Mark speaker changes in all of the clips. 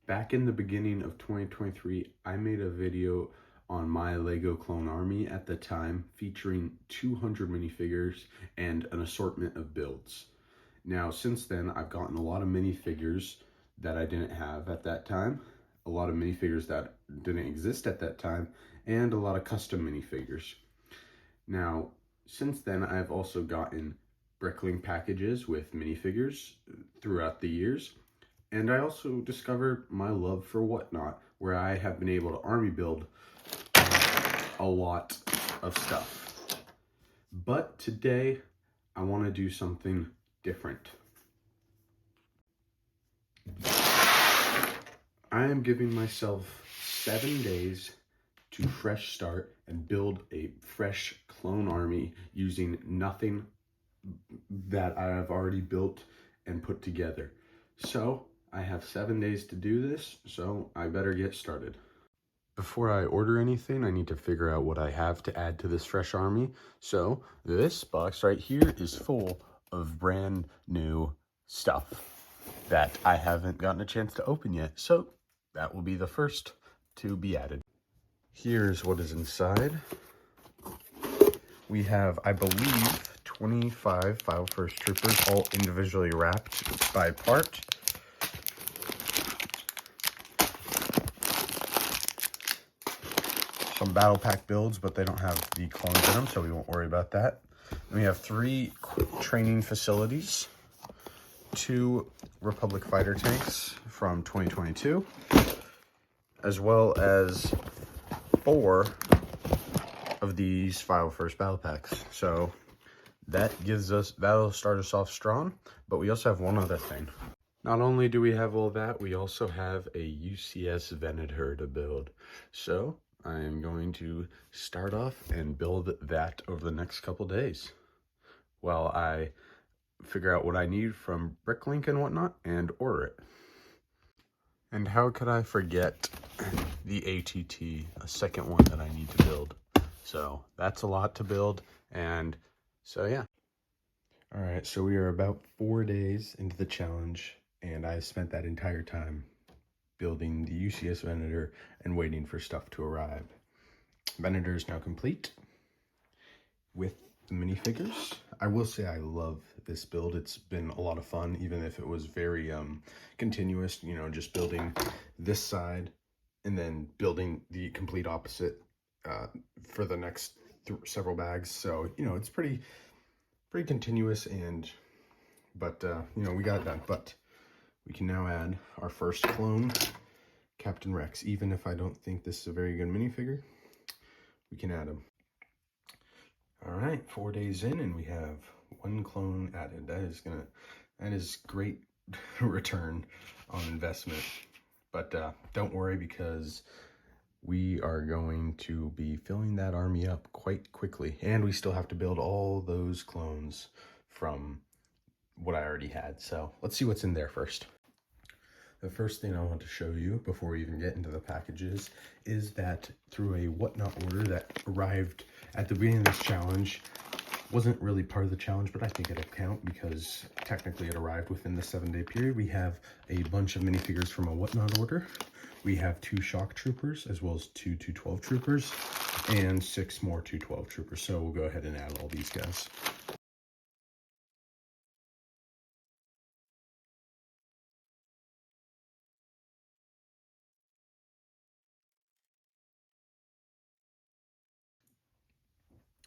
Speaker 1: Back in the beginning of 2023, I made a video on my Lego clone army at the time featuring 200 minifigures and an assortment of builds. Now, since then, I've gotten a lot of minifigures that I didn't have at that time, a lot of minifigures that didn't exist at that time, and a lot of custom minifigures. Now, since then, I've also gotten Bricklink packages with minifigures throughout the years. And I also discovered my love for Whatnot, where I have been able to army build a lot of stuff. But today, I want to do something different. I am giving myself 7 days to fresh start and build a fresh clone army using nothing that I have already built and put together. So I have 7 days to do this, so I better get started. Before I order anything, I need to figure out what I have to add to this fresh army. So this box right here is full of brand new stuff that I haven't gotten a chance to open yet. So that will be the first to be added. Here's what is inside. We have, I believe, 25 File First Troopers, all individually wrapped by part. Some battle pack builds, but they don't have the clones in them, so we won't worry about that. And we have 3 training facilities, 2 Republic fighter tanks from 2022, as well as 4 of these File First battle packs. So that'll start us off strong, but we also have one other thing. Not only do we have all that, we also have a UCS Venator to build. So I am going to start off and build that over the next couple days while I figure out what I need from Bricklink and whatnot and order it. And how could I forget the ATT, a second one that I need to build. So that's a lot to build, and so yeah. All right, so we are about 4 days into the challenge, and I spent that entire time building the UCS Venator and waiting for stuff to arrive. Venator is now complete with the minifigures. I will say I love this build. It's been a lot of fun, even if it was very continuous, you know, just building this side and then building the complete opposite for the next several bags. So, you know, it's pretty continuous, but you know, we got it done. But we can now add our first clone, Captain Rex. Even if I don't think this is a very good minifigure, we can add him. All right, 4 days in, and we have 1 clone added. That is great return on investment. But don't worry, because we are going to be filling that army up quite quickly, and we still have to build all those clones from what I already had. So let's see what's in there first. The first thing I want to show you before we even get into the packages is that through a Whatnot order that arrived at the beginning of this challenge, wasn't really part of the challenge, but I think it'll count because technically it arrived within the 7-day period. We have a bunch of minifigures from a Whatnot order. We have 2 Shock Troopers, as well as 2 212 Troopers, and 6 more 212 Troopers. So we'll go ahead and add all these guys.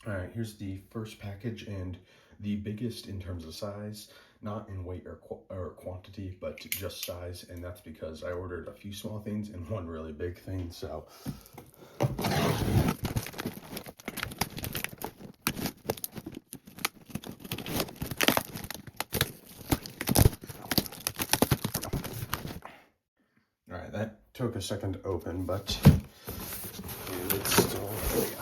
Speaker 1: All right, here's the first package, and the biggest in terms of size, not in weight or quantity, but just size. And that's because I ordered a few small things and 1 really big thing. So all right, that took a second to open, but it's still, there we go.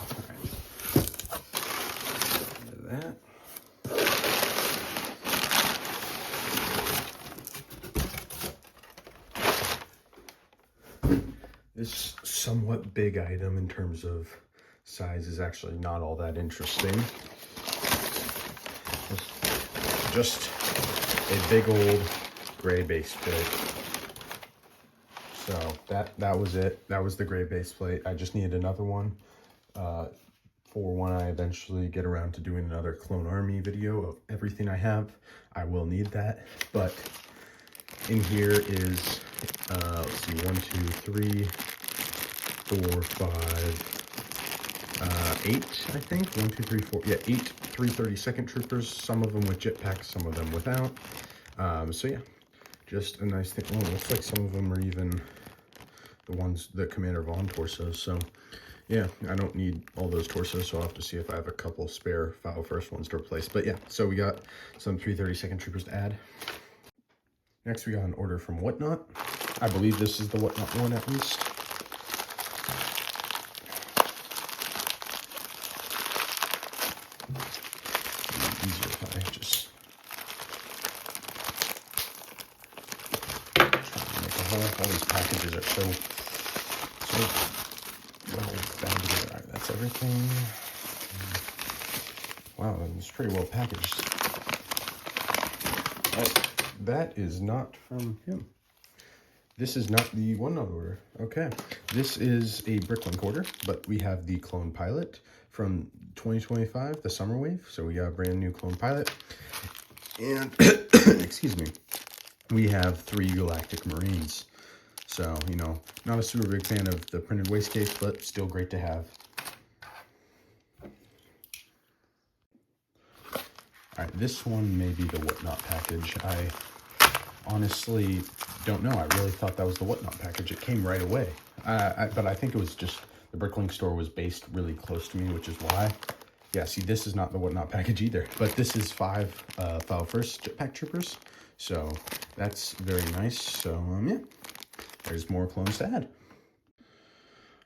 Speaker 1: That. This somewhat big item in terms of size is actually not all that interesting. It's just a big old gray base build. So that was it. That was the gray base plate. I just needed another one for when I eventually get around to doing another Clone Army video of everything I have. I will need that. But in here is, let's see, 1, 2, 3, 4, 5, 8, I think. 1, 2, 3, 4, yeah, 8 332nd troopers. Some of them with jetpacks, some of them without. So yeah, just a nice thing. Oh, looks like some of them are even the Commander Vaughn torsos. So yeah, I don't need all those torsos, so I'll have to see if I have a couple spare file first ones to replace. But yeah, so we got some 332nd troopers to add. Next, we got an order from Whatnot. I believe this is the Whatnot one, at least. It'd be easier if I just try to make a hole. All these packages are so well bound together. All right, that's everything. Wow, it's pretty well packaged. Oh, that is not from him. This is not the Whatnot order. Okay, this is a Bricklink order, but we have the Clone Pilot from 2025, the Summer Wave. So we got a brand new Clone Pilot. And, excuse me, we have 3 Galactic Marines. So, you know, not a super big fan of the printed waste case, but still great to have. All right, this one may be the Whatnot package. I honestly don't know. I really thought that was the Whatnot package. It came right away. But I think it was just the Bricklink store was based really close to me, which is why. Yeah, see, this is not the Whatnot package either. But this is 5 File First Jetpack Troopers. So that's very nice. So, yeah, there's more clones to add.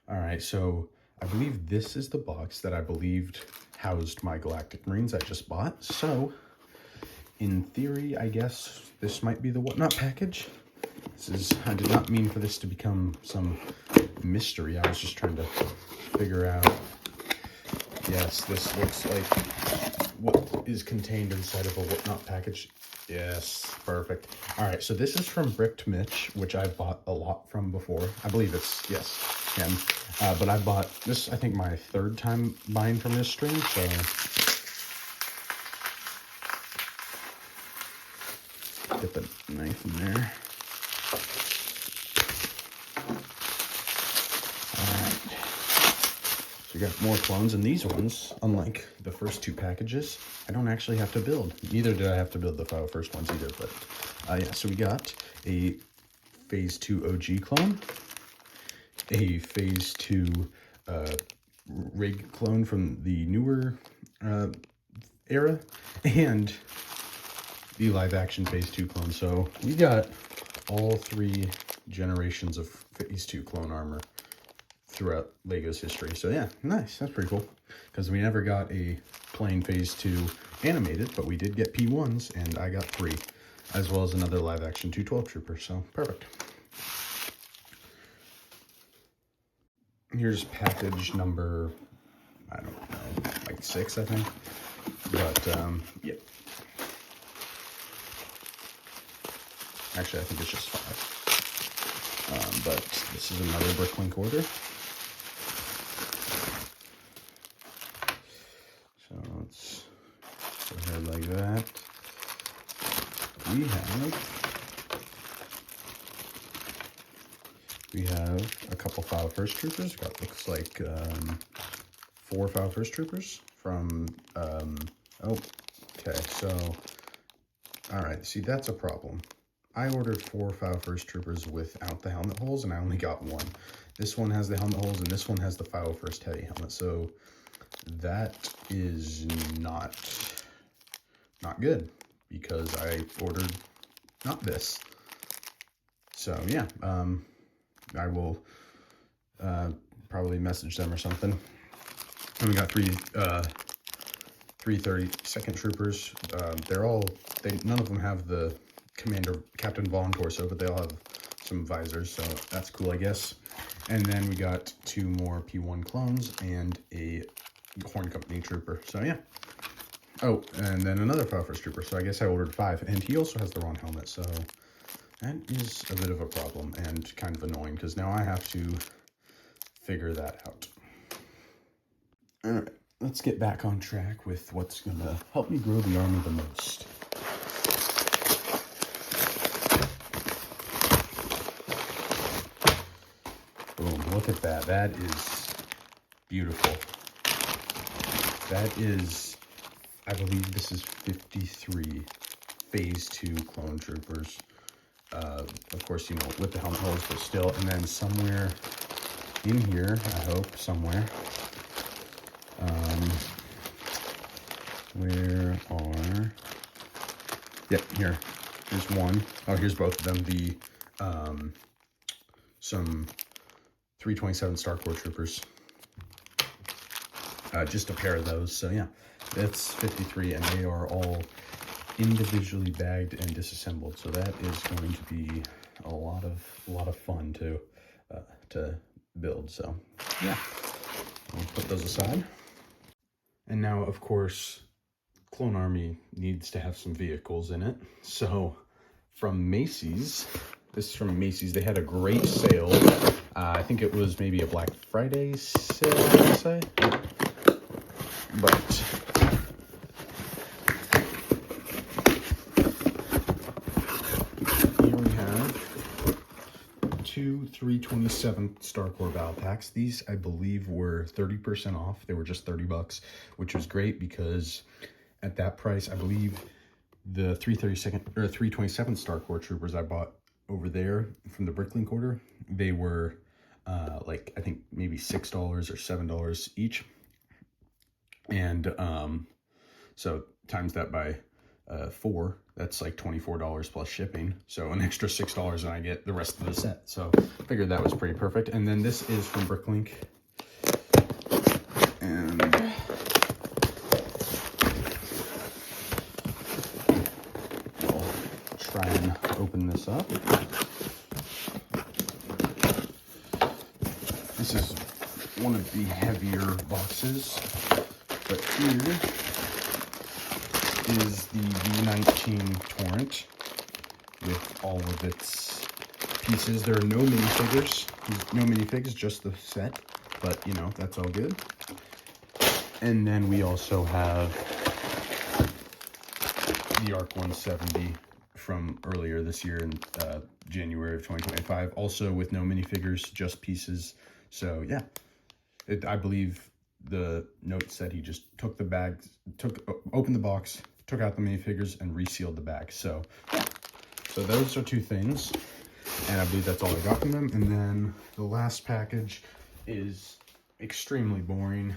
Speaker 1: All right, so I believe this is the box that I believed housed my Galactic Marines I just bought. So, in theory, I guess this might be the Whatnot package. I did not mean for this to become some mystery. I was just trying to figure out. Yes, this looks like what is contained inside of a Whatnot package. Yes, perfect. All right, so this is from Bricked Mitch, which I bought a lot from before. I believe it's, yes, him. But I bought this, I think, my 3rd time buying from this stream, so get the knife in there. Alright. So we got more clones, and these ones, unlike the first 2 packages, I don't actually have to build. Neither did I have to build the File First ones either, but yeah, so we got a Phase 2 OG clone, a Phase 2 rig clone from the newer era, and the live action Phase 2 clone. So we got all 3 generations of Phase 2 clone armor throughout LEGO's history. So yeah, nice. That's pretty cool. Because we never got a plain Phase 2 animated, but we did get P1s, and I got 3, as well as another live action 212 trooper. So perfect. Here's package number, I don't know, like 6, I think. But yeah. Actually, I think it's just 5. But this is another Bricklink order. So let's go ahead like that. We have a couple File First Troopers. Got looks like 4 File First Troopers from okay, so all right, see, that's a problem. I ordered 4 File First Troopers without the helmet holes, and I only got 1. This one has the helmet holes, and this one has the File First heavy helmet. So that is not good, because I ordered not this. So yeah, I will probably message them or something. And we got 3 332nd troopers. None of them have the Captain Vaughn torso, but they all have some visors, so that's cool, I guess. And then we got 2 more P1 clones and a Horn Company trooper. So yeah. Oh, and then another File First trooper. So I guess I ordered 5, and he also has the wrong helmet. So That is a bit of a problem and kind of annoying because now I have to figure that out. All right, let's get back on track with what's gonna help me grow the army the most. Boom, look at that. That is beautiful. That is, I believe this is 53 Phase 2 clone troopers. Of course, you know, with the helmet holes, but still. And then somewhere in here, I hope, somewhere, where are, yep, here's one. Oh, here's both of them. The, some 327 Star Corps troopers. Just a pair of those. So yeah, that's 53, and they are all individually bagged and disassembled. So that is going to be a lot of fun to build. So yeah, I'll put those aside. And now, of course, Clone Army needs to have some vehicles in it. So from Macy's, this is from Macy's, they had a great sale. I think it was maybe a Black Friday sale, I would say. But here we have two 327 Star Corps battle packs. These, I believe, were 30% off. They were just 30 bucks, which was great because at that price, I believe the 327 Star Corps troopers I bought over there from the Bricklink order, they were like, I think maybe $6 or $7 each. And so times that by 4, that's like $24 plus shipping. So an extra $6 and I get the rest of the set. So I figured that was pretty perfect. And then this is from Bricklink. And I'll try and open this up. This is one of the heavier boxes. But here is the V19 Torrent with all of its pieces. There are no minifigures. No minifigs, just the set. But, you know, that's all good. And then we also have the ARC 170 from earlier this year in January of 2025. Also with no minifigures, just pieces. So, yeah. I believe the note said he just took the bag, opened the box, took out the minifigures, and resealed the bag. So, yeah. So those are two things, and I believe that's all I got from them. And then the last package is extremely boring.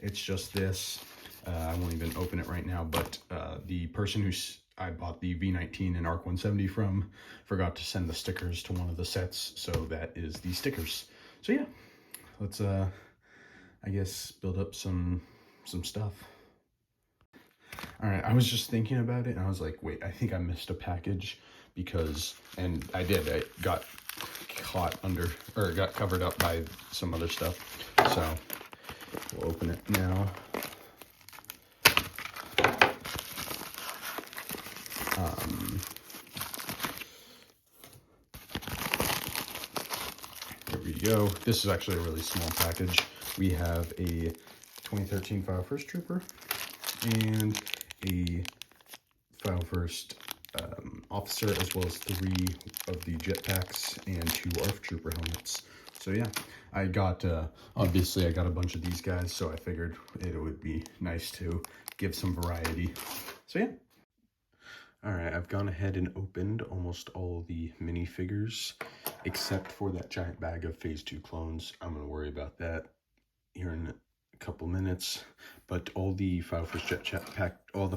Speaker 1: It's just this. I won't even open it right now, but the person who I bought the V19 and ARC 170 from forgot to send the stickers to one of the sets, so that is the stickers. So yeah, let's I guess build up some stuff. All right, I was just thinking about it and I was like, wait, I think I missed a package because, and I did, I got caught under, or got covered up by some other stuff. So we'll open it now. There we go. This is actually a really small package. We have a 2013 File First Trooper and a File First Officer, as well as 3 of the jetpacks and 2 ARF Trooper helmets. So yeah, I got, obviously I got a bunch of these guys, so I figured it would be nice to give some variety. So yeah. All right, I've gone ahead and opened almost all the minifigures, except for that giant bag of Phase 2 clones. I'm gonna worry about that here in a couple minutes, but all the File First jetpack, all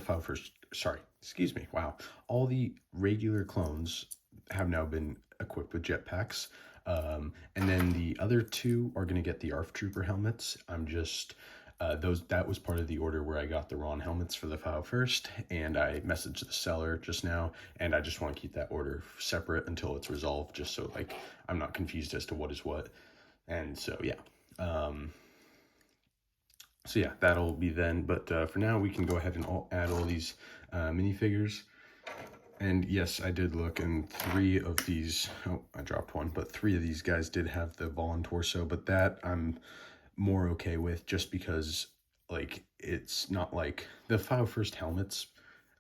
Speaker 1: the regular clone have now been equipped with jetpacks, and then the other 2 are going to get the ARF Trooper helmets. I'm just that was part of the order where I got the Ron helmets for the File First, and I messaged the seller just now, and I just want to keep that order separate until it's resolved, just so like I'm not confused as to what is what. And so yeah, so yeah, that'll be then. But for now, we can go ahead and add all these minifigures. And yes, I did look, and 3 of these, oh, I dropped one, but 3 of these guys did have the Vaughn torso, but that I'm more okay with just because, like, it's not like the File First helmets.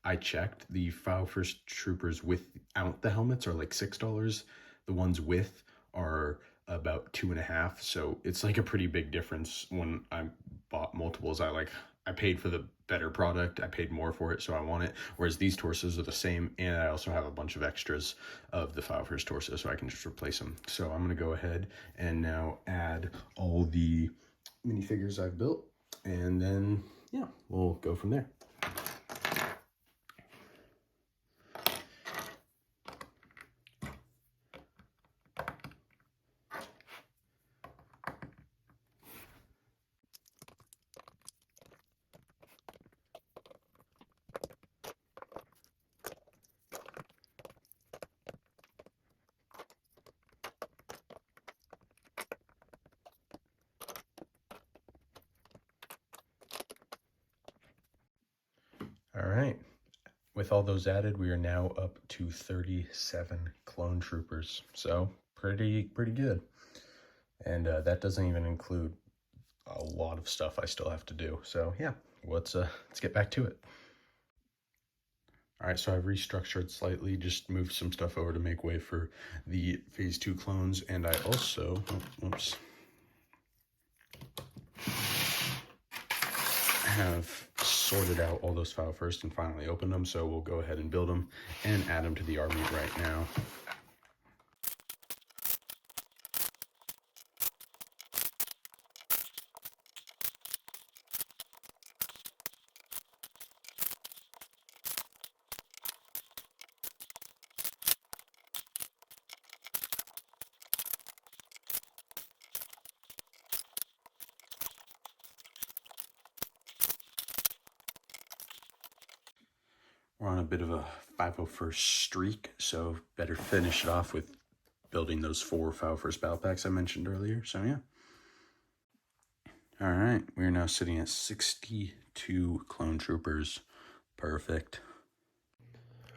Speaker 1: I checked, the File First Troopers without the helmets are like $6. The ones with are about 2.5. So it's like a pretty big difference. When I bought multiples, I paid for the better product. I paid more for it, so I want it. Whereas these torsos are the same, and I also have a bunch of extras of the File First torso, so I can just replace them. So I'm gonna go ahead and now add all the minifigures I've built, and then yeah, we'll go from there. All right, with all those added, we are now up to 37 clone troopers. So pretty good. And that doesn't even include a lot of stuff I still have to do. So yeah, let's get back to it. All right, so I've restructured slightly, just moved some stuff over to make way for the Phase 2 clones, and I also, have sorted out all those File First and finally opened them, so we'll go ahead and build them and add them to the army right now. We're on a bit of a 501st streak, so better finish it off with building those 4 File First battle packs I mentioned earlier. So yeah. All right, we are now sitting at 62 clone troopers. Perfect.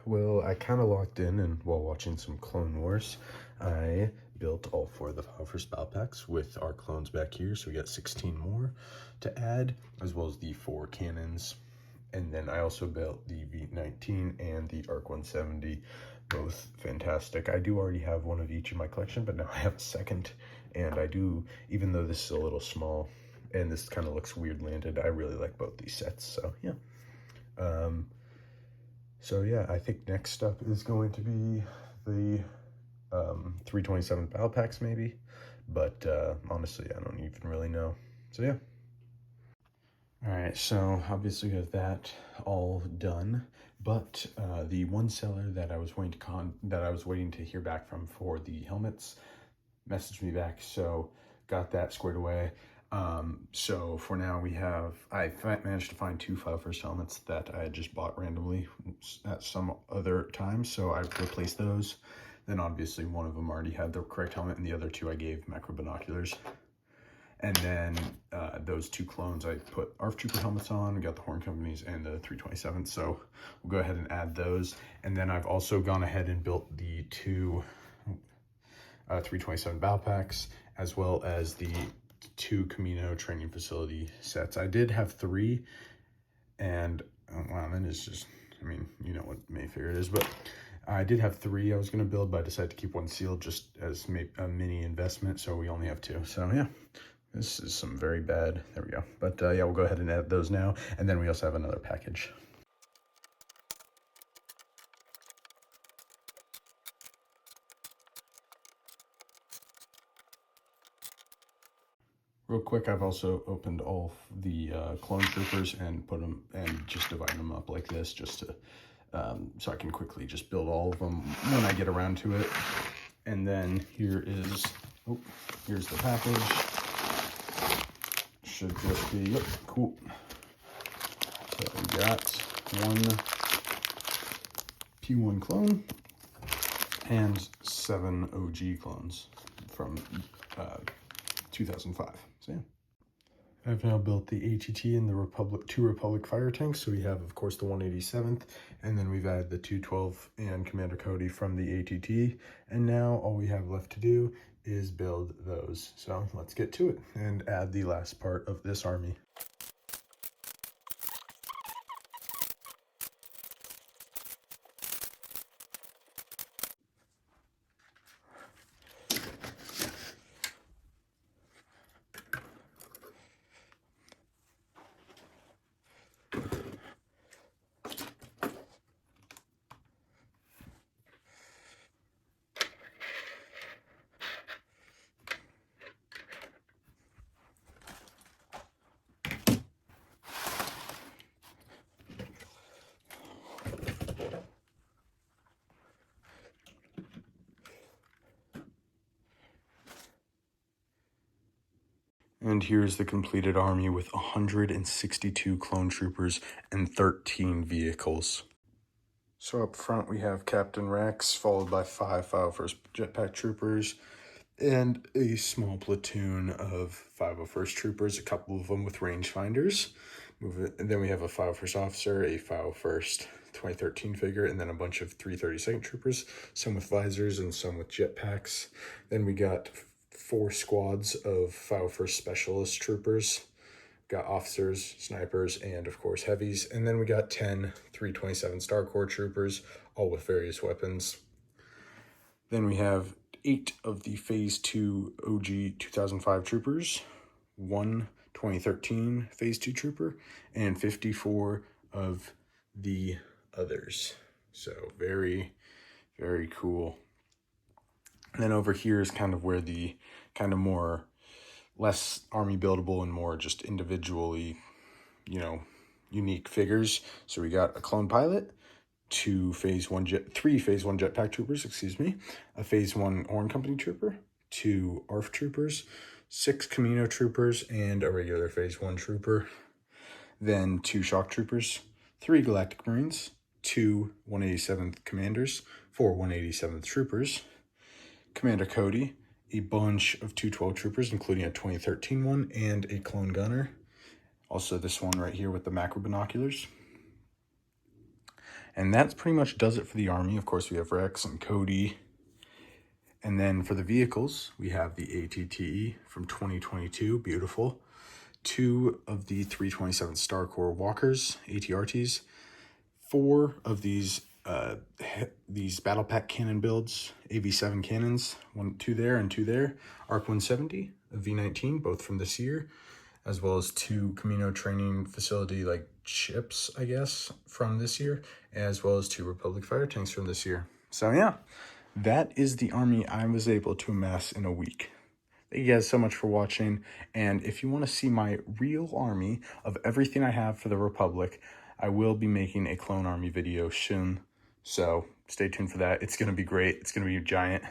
Speaker 1: Well, I kind of locked in, and while watching some Clone Wars, I built all 4 of the File First battle packs with our clones back here, so we got 16 more to add, as well as the 4 cannons. And then I also built the V19 and the ARC 170, both fantastic. I do already have one of each in my collection, but now I have a second. And I do, even though this is a little small and this kind of looks weird landed, I really like both these sets. So yeah. So yeah, I think next up is going to be the 327 battle packs maybe. But honestly, I don't even really know. So yeah. All right, so obviously we have that all done, but the one seller that I was waiting to hear back from for the helmets messaged me back, so got that squared away. So for now I managed to find 2 File First helmets that I had just bought randomly at some other time, so I've replaced those. Then obviously one of them already had the correct helmet, and the other 2 I gave macro binoculars. And then those 2 clones, I put ARF Trooper helmets on. We got the Horn Companies and the 327. So we'll go ahead and add those. And then I've also gone ahead and built the 2 327 battle packs, as well as the 2 Camino training facility sets. I did have 3, and wow, that is just, I mean, you know what Mayfair is, but I did have 3 I was going to build, but I decided to keep 1 sealed just as a mini investment, so we only have 2. So yeah. This is some very bad, there we go. But yeah, we'll go ahead and add those now. And then we also have another package. Real quick, I've also opened all the clone troopers and put them and just divide them up like this, just to so I can quickly just build all of them when I get around to it. And then here's the package. Should just be, yep, cool. So we got 1 P1 clone and 7 OG clones from 2005. So yeah. I've now built the ATT and the two Republic fighter tanks. So we have, of course, the 187th, and then we've added the 212 and Commander Cody from the ATT. And now all we have left to do is build those. So let's get to it and add the last part of this army. And here's the completed army with 162 clone troopers and 13 vehicles. So up front we have Captain Rex, followed by 5 501st Jetpack Troopers, and a small platoon of 501st Troopers, a couple of them with rangefinders. And then we have a 501st Officer, a 501st 2013 figure, and then a bunch of 332nd Troopers, some with visors and some with jetpacks. Then we got 4 squads of 501st Specialist Troopers. Got officers, snipers, and of course heavies. And then we got 10 327 Star Corps troopers, all with various weapons. Then we have 8 of the Phase 2 OG 2005 troopers, 1 2013 Phase 2 trooper, and 54 of the others. So very, very cool. And then over here is kind of where the kind of more less army buildable and more just individually, unique figures. So we got a clone pilot, 3 Phase 1 jetpack troopers, a Phase 1 Horn Company trooper, 2 ARF troopers, 6 Camino troopers, and a regular Phase 1 trooper. Then 2 shock troopers, 3 Galactic Marines, 2 187th commanders, 4 187th troopers, Commander Cody, a bunch of 212 troopers, including a 2013 one and a clone gunner. Also this one right here with the macro binoculars. And that's pretty much does it for the army. Of course, we have Rex and Cody. And then for the vehicles, we have the ATT from 2022, beautiful. 2 of the 327 Star Corps Walkers, ATRTs. 4 of these battle pack cannon builds, AV7 cannons, 2 there and 2 there, ARC 170, a V19, both from this year, as well as 2 Camino training facility chips, I guess, from this year, as well as 2 Republic fighter tanks from this year. So yeah, that is the army I was able to amass in a week. Thank you guys so much for watching, and if you want to see my real army of everything I have for the Republic, I will be making a clone army video soon. So stay tuned for that. It's going to be great. It's going to be giant.